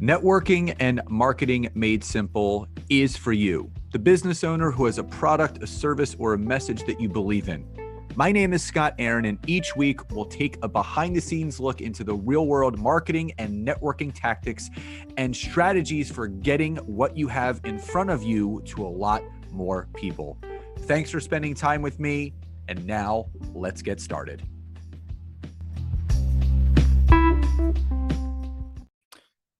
Networking and marketing made simple is for you, the business owner who has a product, a service, or a message that you believe in. My name is Scott Aaron, and each week we'll take a behind-the-scenes look into the real-world marketing and networking tactics and strategies for getting what you have in front of you to a lot more people. Thanks for spending time with me, and now let's get started.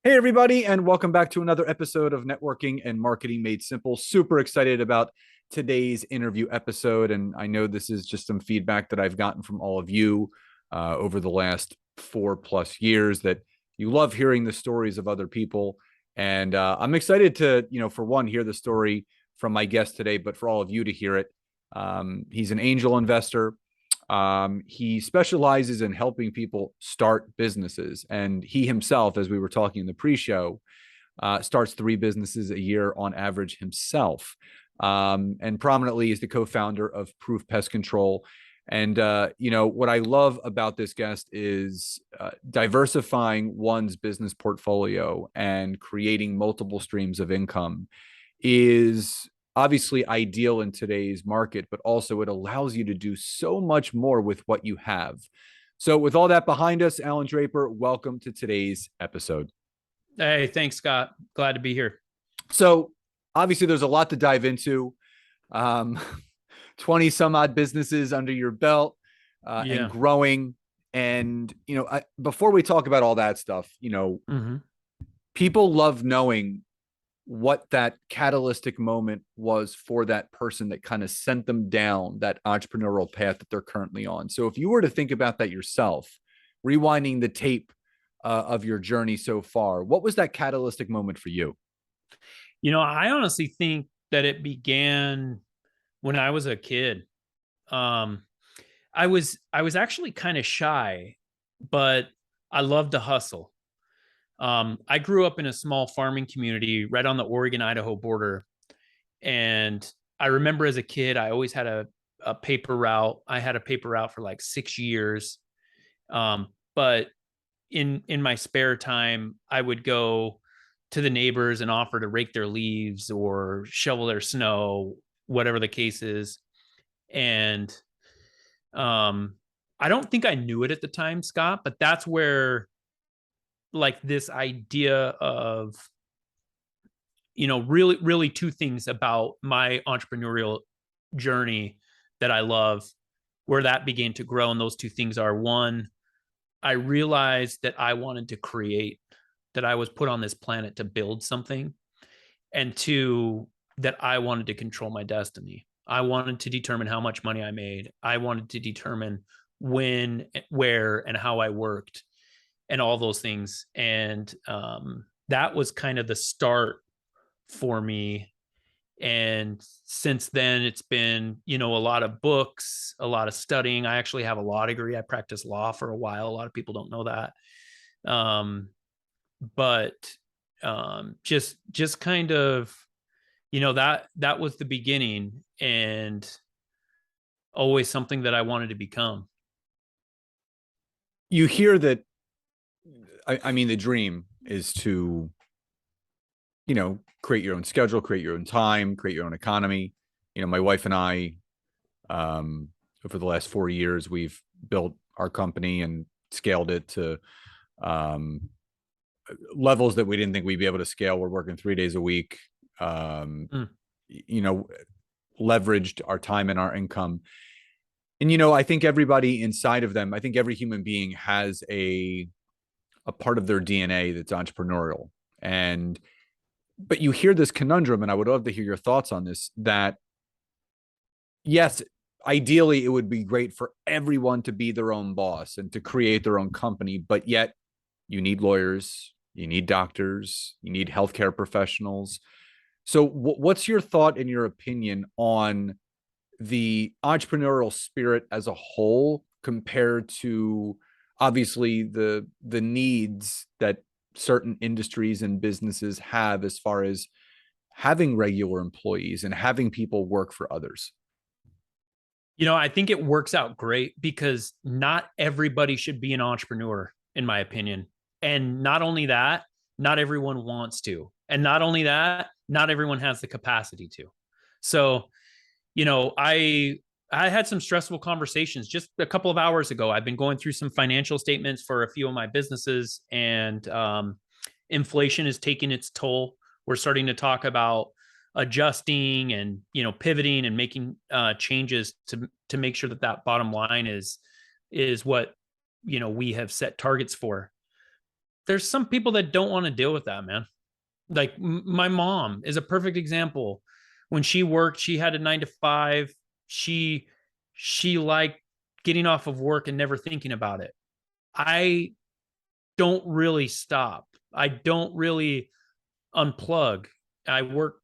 Hey, everybody, and welcome back to another episode of Networking and Marketing Made Simple. Super excited about today's interview episode, and I know this is just some feedback that I've gotten from all of you over the last 4+ years, that you love hearing the stories of other people. And I'm excited to, for one, hear the story from my guest today, but for all of you to hear it. He's an angel investor. He specializes in helping people start businesses, and he himself, as we were talking in the pre-show, starts 3 businesses a year on average himself, and prominently is the co-founder of Proof Pest Control. And what I love about this guest is diversifying one's business portfolio and creating multiple streams of income is obviously ideal in today's market, but also it allows you to do so much more with what you have. So with all that behind us, Allan Draper, welcome to today's episode. Hey, thanks, Scott. Glad to be here. So obviously there's a lot to dive into. 20 some odd businesses under your belt and growing. And, before we talk about all that stuff, people love knowing what that catalytic moment was for that person that kind of sent them down that entrepreneurial path that they're currently on. So if you were to think about that yourself, rewinding the tape of your journey so far, what was that catalytic moment for you? I honestly think that it began when I was a kid. I was actually kind of shy, but I loved to hustle. I grew up in a small farming community right on the Oregon-Idaho border. And I remember as a kid, I always had a paper route. I had a paper route for like 6 years. But in my spare time, I would go to the neighbors and offer to rake their leaves or shovel their snow, whatever the case is. And I don't think I knew it at the time, Scott, but that's where like this idea of, really 2 things about my entrepreneurial journey that I love, where that began to grow. And those 2 things are, 1, I realized that I wanted to create, that I was put on this planet to build something. And 2, that I wanted to control my destiny. I wanted to determine how much money I made. I wanted to determine when, where, and how I worked, and all those things. And that was kind of the start for me. And since then, it's been, a lot of books, a lot of studying. I actually have a law degree. I practiced law for a while. A lot of people don't know that. Just kind of, that was the beginning, and always something that I wanted to become. You hear that. I mean, the dream is to, create your own schedule, create your own time, create your own economy. My wife and I, over the last 4 years, we've built our company and scaled it to levels that we didn't think we'd be able to scale. We're working 3 days a week, leveraged our time and our income. And, I think everybody inside of them, I think every human being has a part of their DNA that's entrepreneurial. But you hear this conundrum, and I would love to hear your thoughts on this, that yes, ideally it would be great for everyone to be their own boss and to create their own company, but yet you need lawyers, you need doctors, you need healthcare professionals. So what's your thought and your opinion on the entrepreneurial spirit as a whole compared to obviously the needs that certain industries and businesses have as far as having regular employees and having people work for others? I think it works out great because not everybody should be an entrepreneur, in my opinion. And not only that, Not everyone wants to. And not only that, not everyone has the capacity to. So, I had some stressful conversations just a couple of hours ago. I've been going through some financial statements for a few of my businesses, and inflation is taking its toll. We're starting to talk about adjusting and pivoting and making changes to make sure that that bottom line is what we have set targets for. There's some people that don't want to deal with that, man. Like my mom is a perfect example. When she worked, she had a 9 to 5. She liked getting off of work and never thinking about it. I don't really stop. I don't really unplug. I work,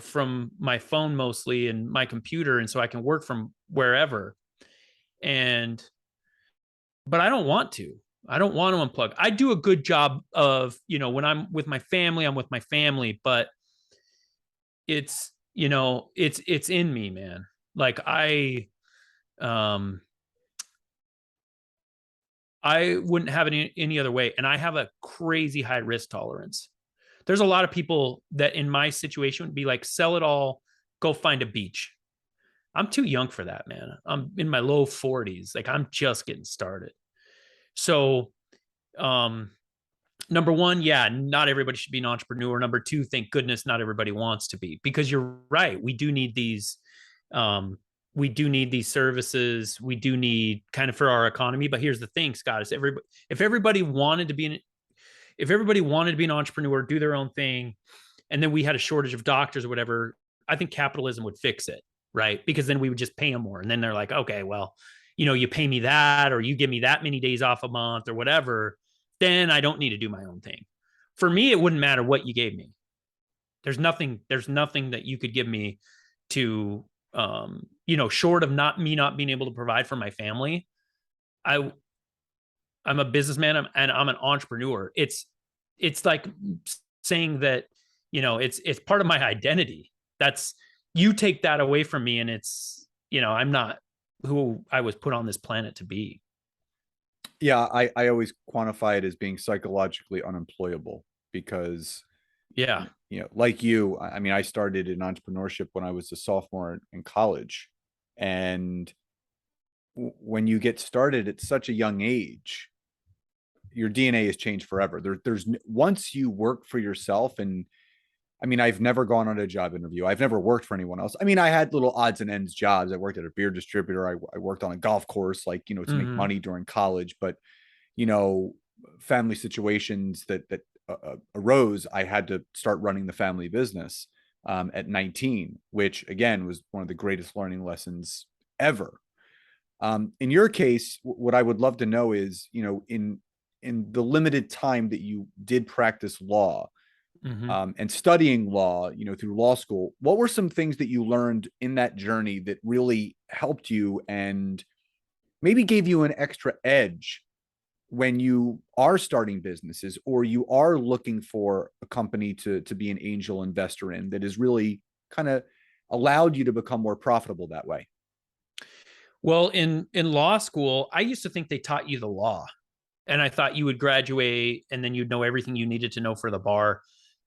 from my phone mostly and my computer, and so I can work from wherever. And but I don't want to. I don't want to unplug. I do a good job of, when I'm with my family, I'm with my family, but it's in me, man. Like um I wouldn't have it any other way. And I have a crazy high risk tolerance. There's a lot of people that in my situation would be like, sell it all, go find a beach. I'm too young for that, man. I'm in my low 40s. Like I'm just getting started. So, um, number one, yeah, not everybody should be an entrepreneur. Number two, thank goodness not everybody wants to be, because you're right. We do need these services. We do need kind of for our economy. But here's the thing, Scott, is if everybody wanted to be an entrepreneur, do their own thing, and then we had a shortage of doctors or whatever, I think capitalism would fix it, right? Because then we would just pay them more. And then they're like, okay, well, you pay me that, or you give me that many days off a month or whatever, then I don't need to do my own thing. For me, it wouldn't matter what you gave me. There's nothing that you could give me to, short of not being able to provide for my family. I, I'm a businessman and I'm an entrepreneur. It's like saying that, it's part of my identity. That's, you take that away from me and it's, I'm not who I was put on this planet to be. Yeah, I always quantify it as being psychologically unemployable because, Yeah. like you, I mean, I started in entrepreneurship when I was a sophomore in college. And when you get started at such a young age, your DNA is changed forever. There's once you work for yourself, and I mean, I've never gone on a job interview. I've never worked for anyone else. I mean, I had little odds and ends jobs. I worked at a beer distributor. I worked on a golf course, like, to make Mm-hmm. money during college. But, you know, family situations that arose, I had to start running the family business at 19, which again was one of the greatest learning lessons ever. In your case, what I would love to know is, in the limited time that you did practice law, Mm-hmm. and studying law, through law school, what were some things that you learned in that journey that really helped you and maybe gave you an extra edge when you are starting businesses or you are looking for a company to be an angel investor in that is really kind of allowed you to become more profitable that way? Well, in law school, I used to think they taught you the law, and I thought you would graduate and then you'd know everything you needed to know for the bar.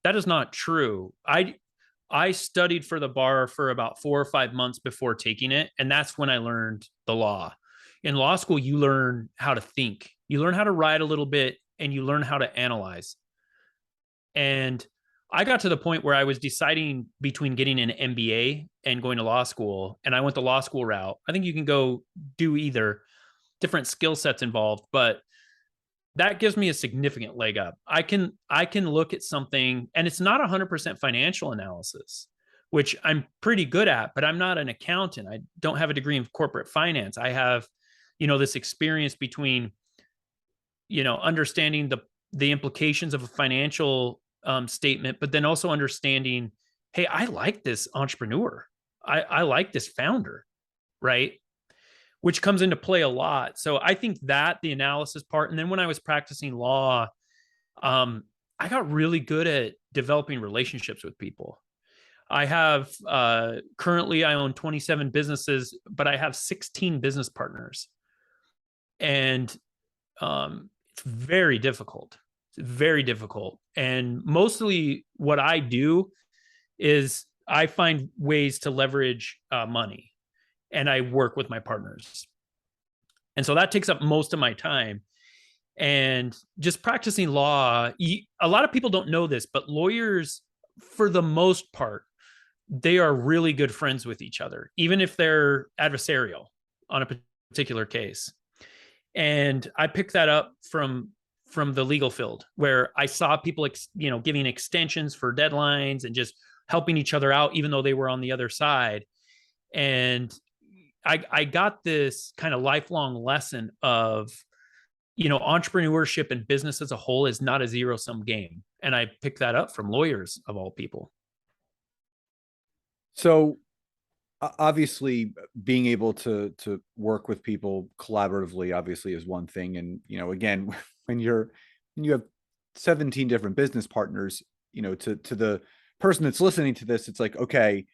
That is not true. I studied for the bar for about 4 or 5 months before taking it, and that's when I learned the law. In law school, you learn how to think, you learn how to write a little bit, and you learn how to analyze. And I got to the point where I was deciding between getting an MBA and going to law school, and I went the law school route. I think you can go do either, different skill sets involved, but that gives me a significant leg up. I can look at something and it's not 100% financial analysis, which I'm pretty good at, but I'm not an accountant. I don't have a degree in corporate finance. I have, this experience between, understanding the implications of a financial statement, but then also understanding, hey, I like this entrepreneur. I like this founder, right? Which comes into play a lot. So I think that the analysis part, and then when I was practicing law, I got really good at developing relationships with people. I have currently I own 27 businesses, but I have 16 business partners, and it's very difficult. very difficult. And mostly what I do is I find ways to leverage money, and I work with my partners. And so that takes up most of my time. And just practicing law, a lot of people don't know this, but lawyers, for the most part, they are really good friends with each other, even if they're adversarial on a particular case. And I picked that up from the legal field, where I saw people, giving extensions for deadlines and just helping each other out, even though they were on the other side. And I got this kind of lifelong lesson of, entrepreneurship and business as a whole is not a zero sum game. And I picked that up from lawyers of all people. So obviously being able to work with people collaboratively obviously is one thing. And, again, when you have 17 different business partners, to the person that's listening to this, it's like, okay,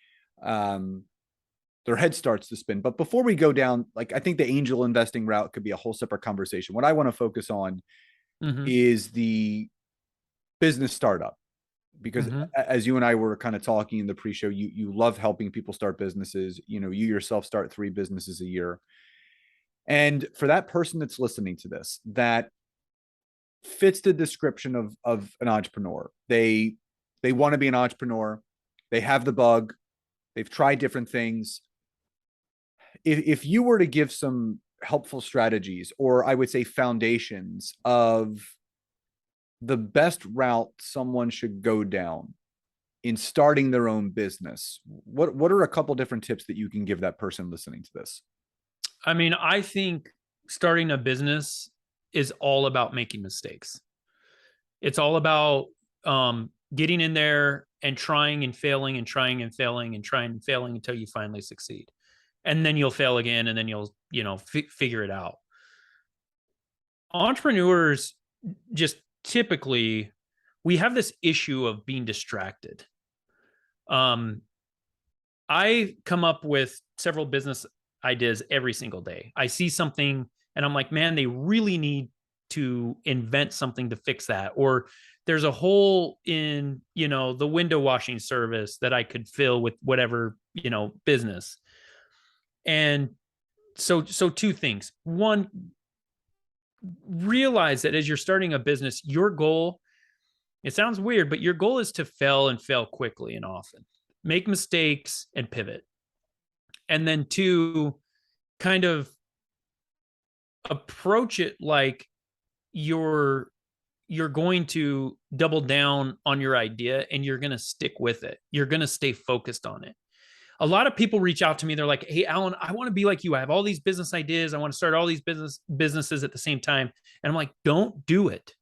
their head starts to spin. But before we go down, like, I think the angel investing route could be a whole separate conversation. What I want to focus on is the business startup, because as you and I were kind of talking in the pre-show, you love helping people start businesses. You yourself start 3 businesses a year. And for that person that's listening to this, that fits the description of an entrepreneur. They want to be an entrepreneur. They have the bug. They've tried different things. If you were to give some helpful strategies, or I would say foundations of the best route someone should go down in starting their own business, what are a couple different tips that you can give that person listening to this? I mean, I think starting a business is all about making mistakes. It's all about getting in there and trying and failing and trying and failing and trying and failing until you finally succeed. And then you'll fail again, and then you'll, figure it out. Entrepreneurs, just typically, we have this issue of being distracted. I come up with several business ideas every single day. I see something and I'm like, man, they really need to invent something to fix that. Or there's a hole in, the window washing service that I could fill with whatever, business. And so 2 things. One, realize that as you're starting a business, your goal, it sounds weird, but your goal is to fail and fail quickly and often. Make mistakes and pivot. And then 2, kind of approach it like you're going to double down on your idea and you're going to stick with it. You're going to stay focused on it. A lot of people reach out to me. They're like, hey, Allan, I want to be like you. I have all these business ideas. I want to start all these businesses at the same time. And I'm like, don't do it.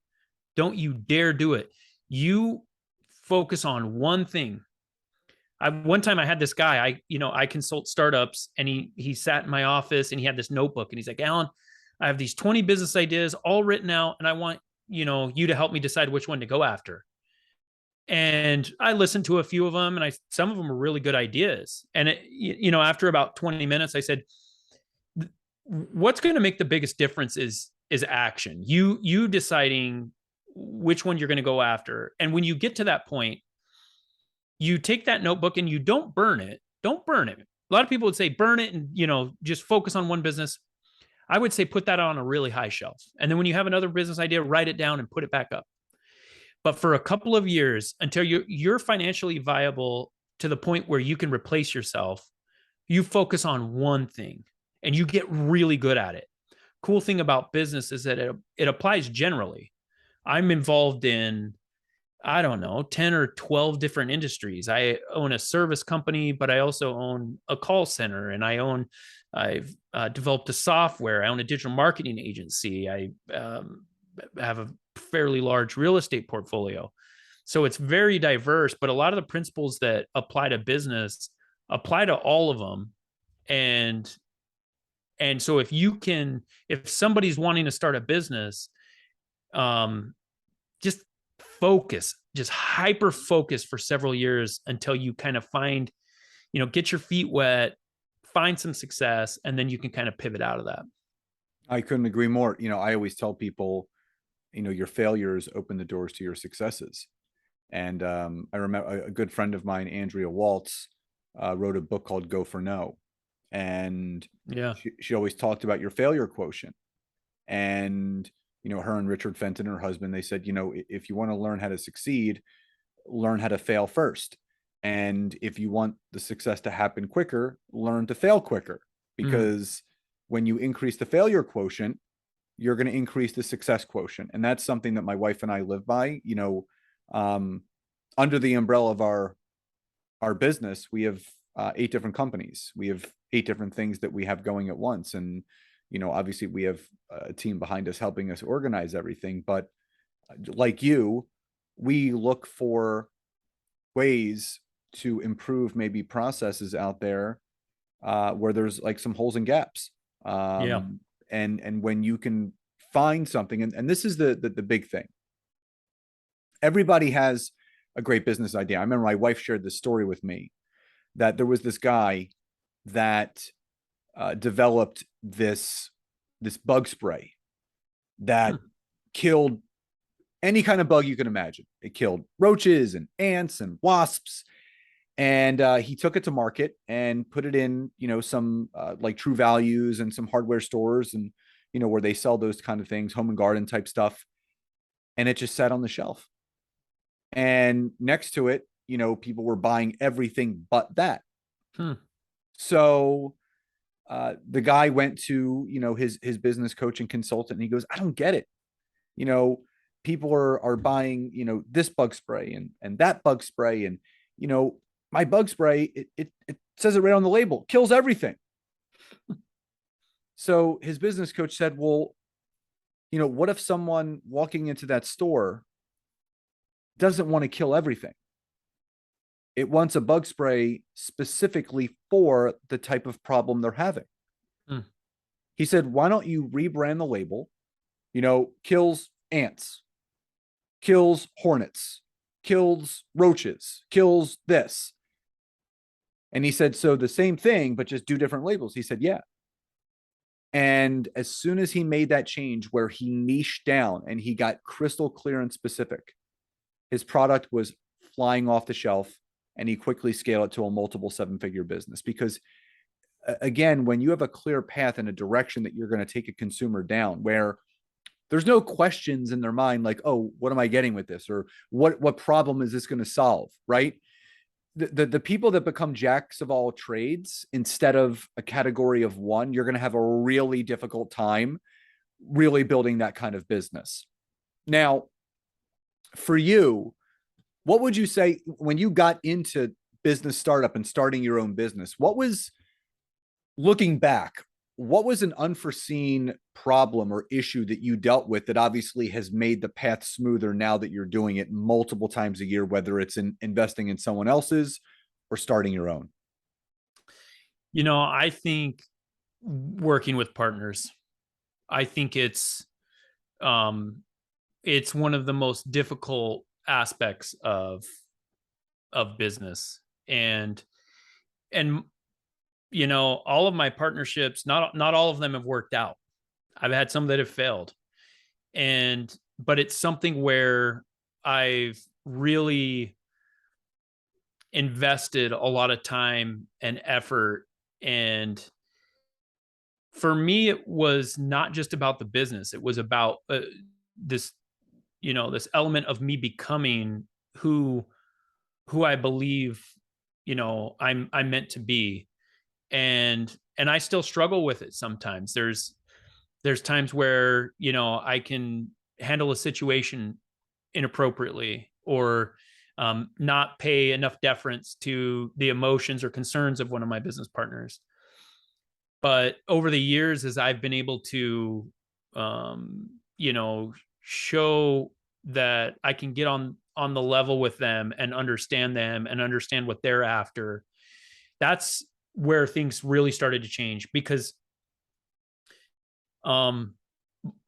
Don't you dare do it. You focus on one thing. One time I had this guy, I consult startups, and he sat in my office and he had this notebook and he's like, Allan, I have these 20 business ideas all written out, and I want, you to help me decide which one to go after. And I listened to a few of them, and some of them were really good ideas. And after about 20 minutes, I said, what's going to make the biggest difference is action. You deciding which one you're going to go after. And when you get to that point, you take that notebook and you don't burn it. Don't burn it. A lot of people would say burn it and, just focus on one business. I would say put that on a really high shelf. And then when you have another business idea, write it down and put it back up. But for a couple of years, until you're financially viable to the point where you can replace yourself, you focus on one thing and you get really good at it. Cool thing about business is that it applies generally. I'm involved in, I don't know, 10 or 12 different industries. I own a service company, but I also own a call center, and I've developed a software. I own a digital marketing agency. I have a fairly large real estate portfolio. So it's very diverse, but a lot of the principles that apply to business apply to all of them. And so if somebody's wanting to start a business, just focus, just hyper focus for several years until you kind of find, get your feet wet, find some success, and then you can kind of pivot out of that. I couldn't agree more. I always tell people, your failures open the doors to your successes. And I remember a good friend of mine, Andrea Waltz, wrote a book called Go for No. And Yeah. she always talked about your failure quotient. And, her and Richard Fenton, her husband, they said, if you want to learn how to succeed, learn how to fail first. And if you want the success to happen quicker, learn to fail quicker. Mm. Because when you increase the failure quotient, you're going to increase the success quotient. And that's something that my wife and I live by. Um, under the umbrella of our business, we have 8 different companies. We have 8 different things that we have going at once. And, obviously we have a team behind us helping us organize everything. But like you, we look for ways to improve maybe processes out there where there's like some holes and gaps. Yeah. And when you can find something, and this is the big thing. Everybody has a great business idea. I remember my wife shared this story with me that there was this guy that developed this bug spray that Hmm. killed any kind of bug you can imagine. It killed roaches and ants and wasps. And he took it to market and put it in, some like True Values and some hardware stores, and where they sell those kind of things, home and garden type stuff. And it just sat on the shelf. And next to it, people were buying everything but that. Hmm. So the guy went to, his business coach and consultant, and he goes, I don't get it. You know, People are buying, this bug spray and that bug spray. And, my bug spray, it says it right on the label, kills everything. So his business coach said, well, what if someone walking into that store doesn't want to kill everything? It wants a bug spray specifically for the type of problem they're having. Hmm. He said, why don't you rebrand the label? Kills ants, kills hornets, kills roaches, kills this. And he said, so the same thing, but just do different labels. He said, yeah. And as soon as he made that change where he niched down and he got crystal clear and specific, his product was flying off the shelf, and he quickly scaled it to a multiple 7-figure business. Because again, when you have a clear path and a direction that you're going to take a consumer down, where there's no questions in their mind like, oh, what am I getting with this? Or what problem is this going to solve? Right. The people that become jacks of all trades instead of a category of one, you're going to have a really difficult time really building that kind of business. Now, for you, what would you say when you got into business startup and starting your own business? What was, looking back, what was an unforeseen problem or issue that you dealt with that obviously has made the path smoother now that you're doing it multiple times a year, whether it's in investing in someone else's or starting your own? I think working with partners, I think um it's one of the most difficult aspects of business. And all of my partnerships, not all of them have worked out. I've had some that have failed. But it's something where I've really invested a lot of time and effort. And for me, it was not just about the business. It was about this, this element of me becoming who I believe, I'm meant to be. And I still struggle with it sometimes. There's times where, I can handle a situation inappropriately, or not pay enough deference to the emotions or concerns of one of my business partners. But over the years, as I've been able to, um, show that I can get on the level with them and understand what they're after, that's where things really started to change. Because um,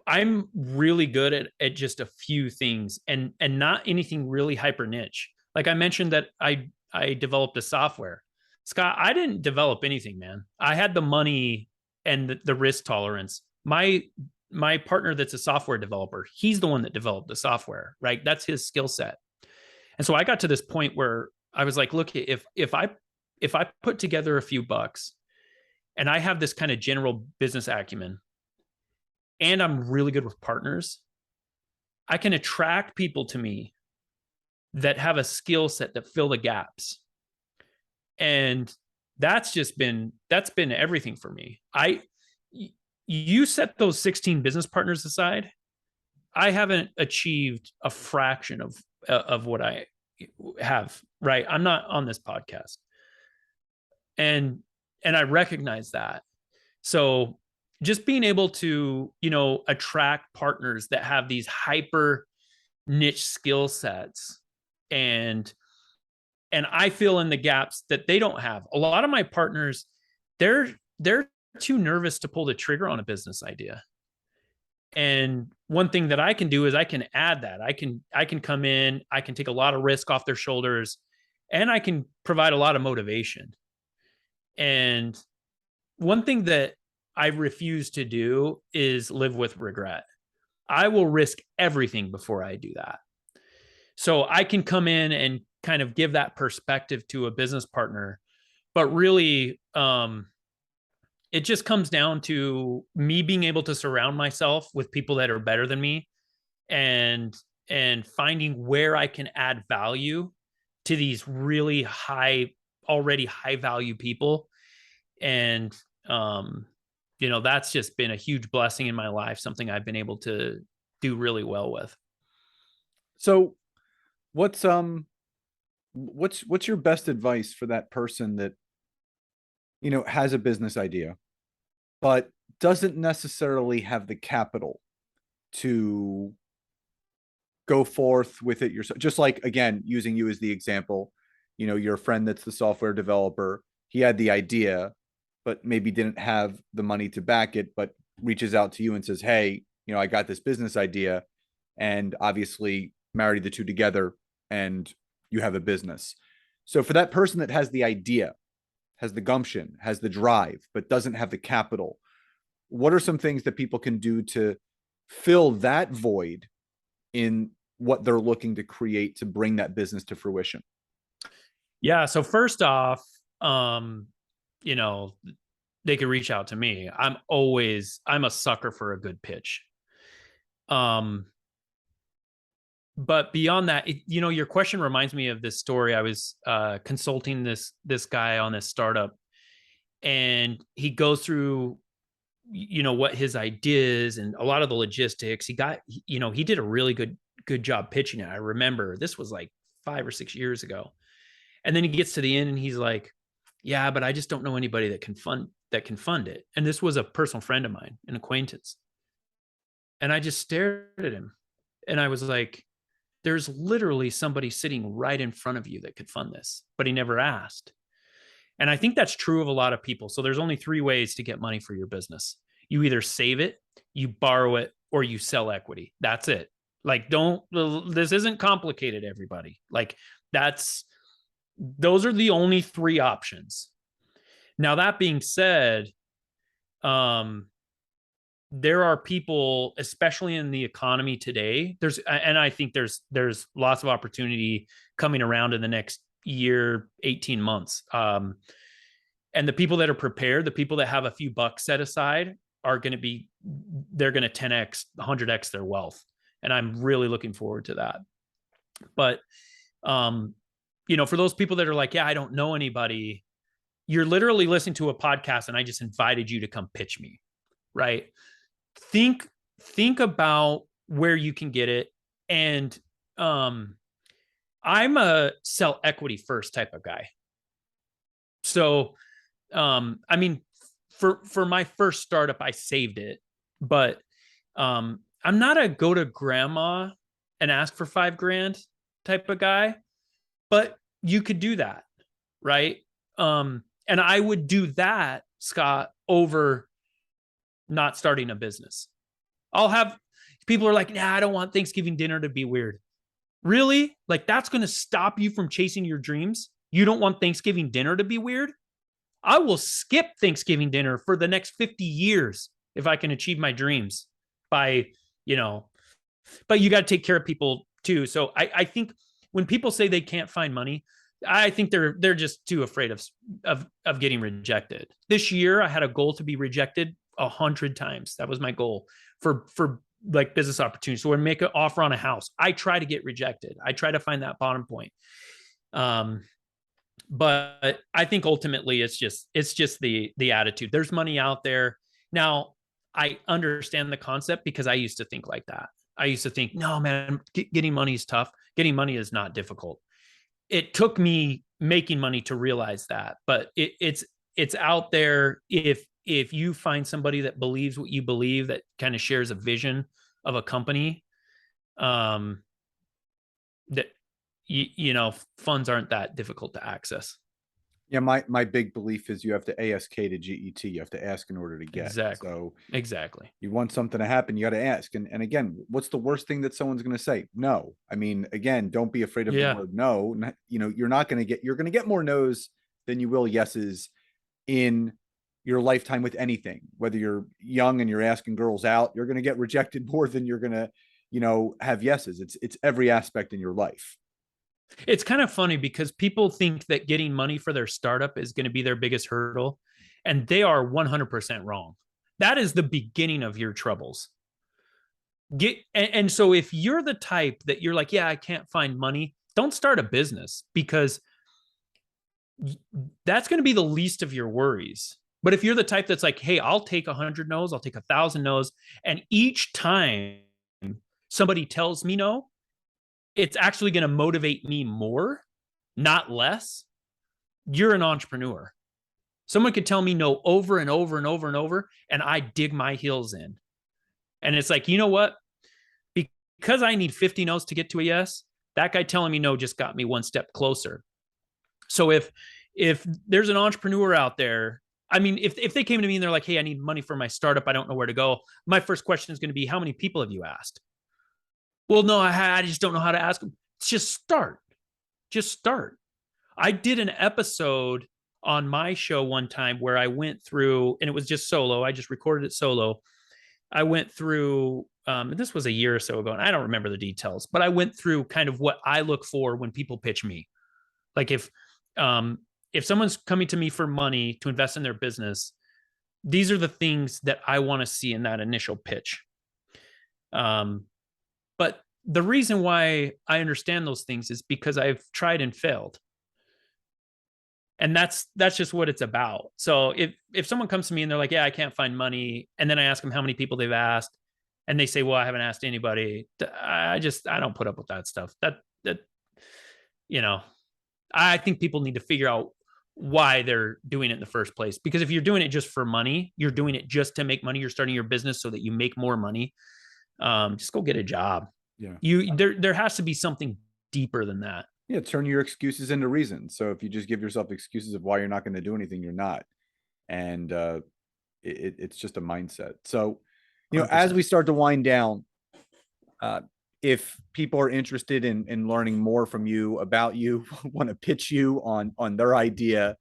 I'm really good at just a few things, and not anything really hyper niche. Like I mentioned that I developed a software. Scott, I didn't develop anything, man. I had the money and the risk tolerance. My my partner that's a software developer, he's the one that developed the software, right? That's his skill set. And so I got to this point where I was like, look, if I put together a few bucks and I have this kind of general business acumen and I'm really good with partners, I can attract people to me that have a skill set that fill the gaps. And that's been everything for me. You set those 16 business partners aside, I haven't achieved a fraction of what I have, right? I'm not on this podcast. And I recognize that. So just being able to, attract partners that have these hyper niche skill sets, and I fill in the gaps that they don't have. A lot of my partners, they're too nervous to pull the trigger on a business idea. And one thing that I can do is I can add that. I can come in, I can take a lot of risk off their shoulders, and I can provide a lot of motivation. And one thing that I refuse to do is live with regret. I will risk everything before I do that. So I can come in and kind of give that perspective to a business partner, but really, it just comes down to me being able to surround myself with people that are better than me, and finding where I can add value to these really already high value people. And that's just been a huge blessing in my life, something I've been able to do really well with. So what's your best advice for that person that has a business idea but doesn't necessarily have the capital to go forth with it yourself? Just like, again, using you as the example, your friend that's the software developer, he had the idea but maybe didn't have the money to back it, but reaches out to you and says, hey, I got this business idea, and obviously marry the two together and you have a business. So for that person that has the idea, has the gumption, has the drive, but doesn't have the capital, what are some things that people can do to fill that void in what they're looking to create to bring that business to fruition? Yeah. So first off, they could reach out to me. I'm a sucker for a good pitch. But beyond that, your question reminds me of this story. I was consulting this guy on this startup, and he goes through, what his ideas and a lot of the logistics. He did a really good job pitching it. I remember this was like 5 or 6 years ago. And then he gets to the end and he's like, yeah, but I just don't know anybody that can fund it. And this was a personal friend of mine, an acquaintance. And I just stared at him and I was like, there's literally somebody sitting right in front of you that could fund this, but he never asked. And I think that's true of a lot of people. So there's only 3 ways to get money for your business. You either save it, you borrow it, or you sell equity. That's it. Like, this isn't complicated, everybody. Like, those are the only 3 options. Now, that being said, there are people, especially in the economy today, and I think there's lots of opportunity coming around in the next year, 18 months. And the people that are prepared, the people that have a few bucks set aside, they're going to 10x, 100x their wealth. And I'm really looking forward to that. But, for those people that are like, yeah, I don't know anybody, you're literally listening to a podcast and I just invited you to come pitch me, right? Think about where you can get it. And I'm a sell equity first type of guy. So, for my first startup, I saved it, but I'm not a go to grandma and ask for $5,000 type of guy, but you could do that, right? And I would do that, Scott, over not starting a business. I'll have people are like, nah, I don't want Thanksgiving dinner to be weird. Really? Like, that's going to stop you from chasing your dreams? You don't want Thanksgiving dinner to be weird? I will skip Thanksgiving dinner for the next 50 years if I can achieve my dreams. by, you know, but you got to take care of people too. So I think when people say they can't find money, I think they're just too afraid of getting rejected. This year, I had a goal to be rejected 100 times. That was my goal for like business opportunities. So when I make an offer on a house, I try to get rejected. I try to find that bottom point. But I think ultimately it's just the attitude. There's money out there. Now, I understand the concept because I used to think like that. I used to think, no, man, getting money is tough. Getting money is not difficult. It took me making money to realize that, but it's out there. If you find somebody that believes what you believe, that kind of shares a vision of a company, that funds aren't that difficult to access. Yeah, my big belief is you have to ASK to GET. You have to ask in order to get. Exactly. So exactly. you want something to happen, you got to ask. And again, what's the worst thing that someone's going to say? No. I mean, again, don't be afraid of the word no. You're going to get more no's than you will yeses in your lifetime with anything. Whether you're young and you're asking girls out, you're going to get rejected more than you're going to, have yeses. It's every aspect in your life. It's kind of funny because people think that getting money for their startup is going to be their biggest hurdle, and they are 100% wrong. That is the beginning of your troubles. And so if you're the type that you're like, yeah, I can't find money, don't start a business, because that's going to be the least of your worries. But if you're the type that's like, hey, I'll take 100 no's, I'll take 1,000 no's, and each time somebody tells me no, it's actually going to motivate me more, not less. You're an entrepreneur. Someone could tell me no over and over and over and over, and I dig my heels in. And it's like, you know what? Because I need 50 no's to get to a yes, that guy telling me no just got me one step closer. So if there's an entrepreneur out there, I mean, if they came to me and they're like, hey, I need money for my startup, I don't know where to go, my first question is going to be, how many people have you asked? Well, no, I just don't know how to ask them. Just start. Just start. I did an episode on my show one time where I went through, and it was just solo. I just recorded it solo. I went through, this was a year or so ago, and I don't remember the details, but I went through kind of what I look for when people pitch me. Like if someone's coming to me for money to invest in their business, these are the things that I want to see in that initial pitch. But the reason why I understand those things is because I've tried and failed. And that's just what it's about. So if someone comes to me and they're like, yeah, I can't find money, and then I ask them how many people they've asked, and they say, well, I haven't asked anybody, I don't put up with that stuff. That I think people need to figure out why they're doing it in the first place. Because if you're doing it just for money, you're doing it just to make money, you're starting your business so that you make more money, just go get a job. Yeah. There has to be something deeper than that. Yeah, turn your excuses into reasons. So if you just give yourself excuses of why you're not going to do anything, you're not. And it's just a mindset. So, 100%. As we start to wind down, if people are interested in learning more from you, about you, want to pitch you on their idea,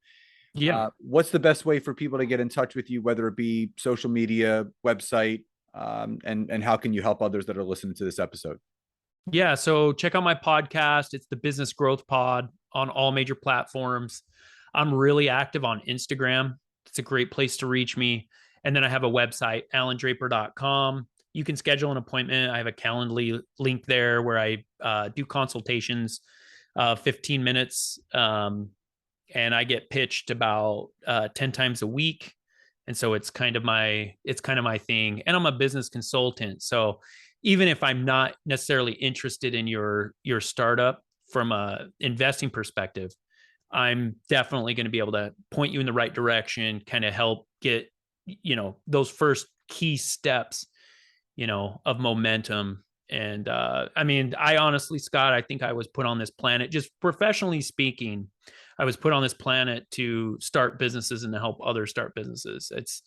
what's the best way for people to get in touch with you, whether it be social media, website, and how can you help others that are listening to this episode? Yeah, so check out my podcast. It's the Business Growth Pod on all major platforms. I'm really active on Instagram. It's a great place to reach me. And then I have a website, allandraper.com. You can schedule an appointment. I have a Calendly link there where I do consultations, 15 minutes. And I get pitched about 10 times a week. And so it's kind of my thing. And I'm a business consultant. So even if I'm not necessarily interested in your startup from a investing perspective, I'm definitely going to be able to point you in the right direction, kind of help get, those first key steps, of momentum. And I mean, I honestly, Scott, I think I was put on this planet, just professionally speaking, I was put on this planet to start businesses and to help others start businesses. It's,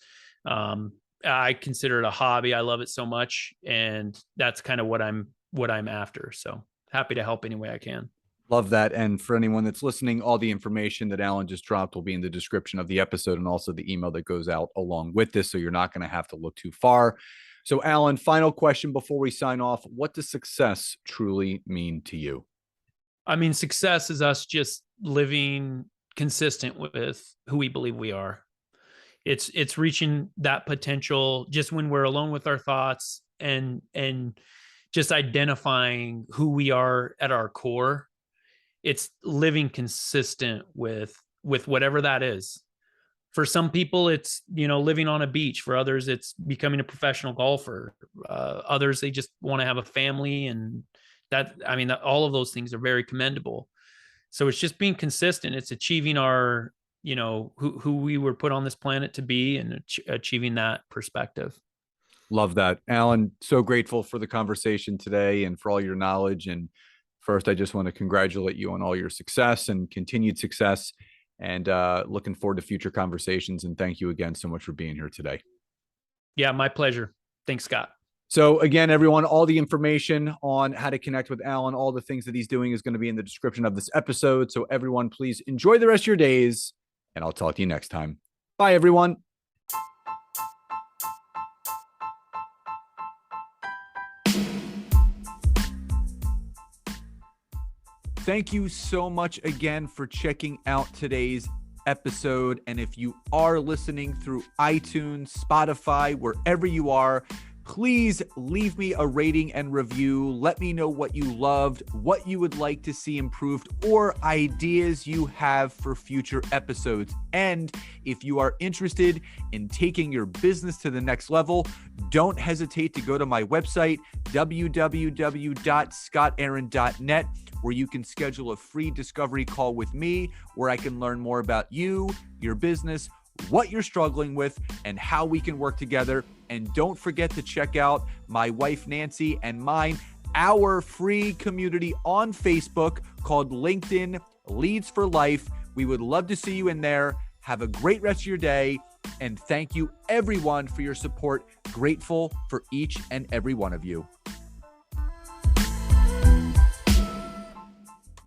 I consider it a hobby. I love it so much. And that's kind of what I'm after. So happy to help any way I can. Love that. And for anyone that's listening, all the information that Allan just dropped will be in the description of the episode, and also the email that goes out along with this. So you're not going to have to look too far. So, Allan, final question before we sign off. What does success truly mean to you? I mean, success is us just living consistent with who we believe we are. It's reaching that potential just when we're alone with our thoughts and just identifying who we are at our core. It's living consistent with whatever that is. For some people, it's living on a beach. For others, it's becoming a professional golfer. Others, they just want to have a family, and all of those things are very commendable. So it's just being consistent. It's achieving our who we were put on this planet to be, and achieving that perspective. Love that. Allan, so grateful for the conversation today and for all your knowledge. And first, I just want to congratulate you on all your success and continued success, and looking forward to future conversations. And thank you again so much for being here today. Yeah, my pleasure. Thanks, Scott. So again, everyone, all the information on how to connect with Allan, all the things that he's doing is going to be in the description of this episode. So everyone, please enjoy the rest of your days, and I'll talk to you next time. Bye, everyone. Thank you so much again for checking out today's episode. And if you are listening through iTunes, Spotify, wherever you are, please leave me a rating and review. Let me know what you loved, what you would like to see improved, or ideas you have for future episodes. And if you are interested in taking your business to the next level, don't hesitate to go to my website, www.scottaaron.net, where you can schedule a free discovery call with me, where I can learn more about you, your business, what you're struggling with, and how we can work together. And don't forget to check out my wife, Nancy, and mine, our free community on Facebook called LinkedIn Leads for Life. We would love to see you in there. Have a great rest of your day. And thank you, everyone, for your support. Grateful for each and every one of you.